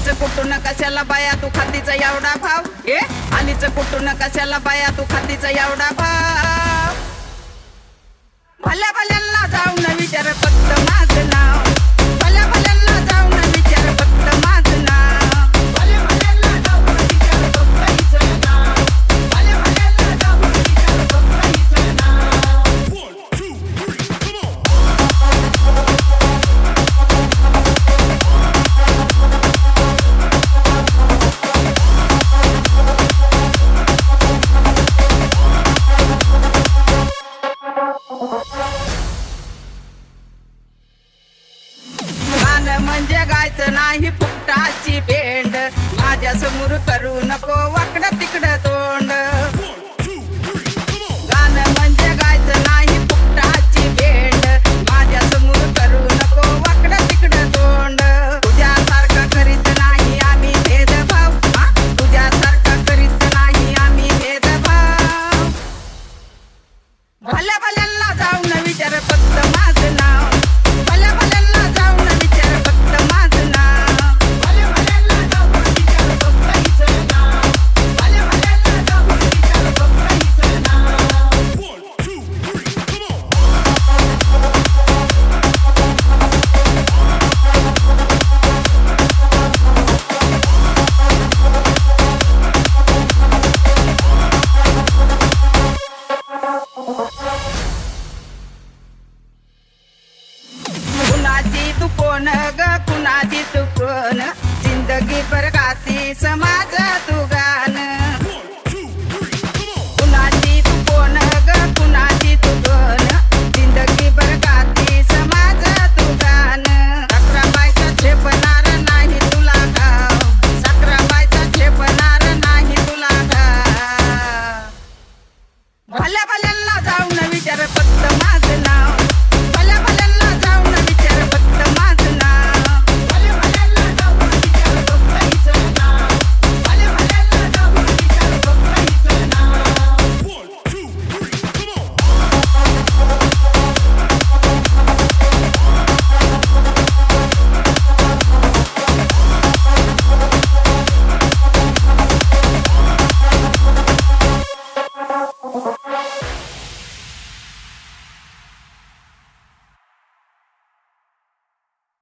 आलीच कुठून कशाला बाया तू खातीचा एवढा भाव ए आलीच कुठून कशाला बाया तू खातीचा एवढा भाव भल्या भल्यांना जाऊन विचार फक्त माझं नाव भल्या भल्यांना जाऊन विचार फक्त माझं नाव भल्या भल्यांना जाऊन विचार फक्त हिचं नाव भल्या भल्यांना जाऊन विचार फक्त हिचं नाव 1 2 3 come on गाणं म्हणजे गायचं नाही फुकटाची भेंड माझ्या समोर करू नको वाकडं तिकडं